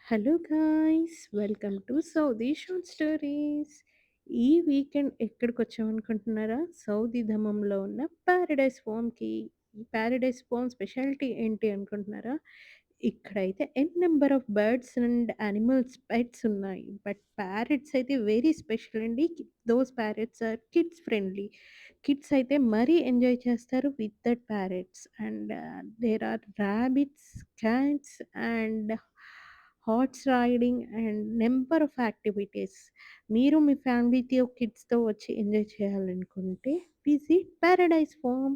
Hello guys, welcome to Saudi short stories. ఈ weekend ఎక్కడికొచ్చామనుకుంటున్నారా? Saudi ధమంలో ఉన్న Paradise ఫామ్‌కి. ఈ Paradise form speciality ఏంటి అనుకుంటున్నారా? ఇక్కడైతే number of birds and animals, pets ఉన్నాయి. బట్ ప్యారట్స్ అయితే వెరీ స్పెషల్ అండి. Those parrots are kids friendly. Kids అయితే మరీ ఎంజాయ్ చేస్తారు with that parrots. And there are rabbits, cats and horse riding and number of activities. మీరు మీ ఫ్యామిలీతో, కిడ్స్‌తో వచ్చి ఎంజాయ్ చేయాలనుకుంటే విజిట్ పారడైస్ ఫార్మ్.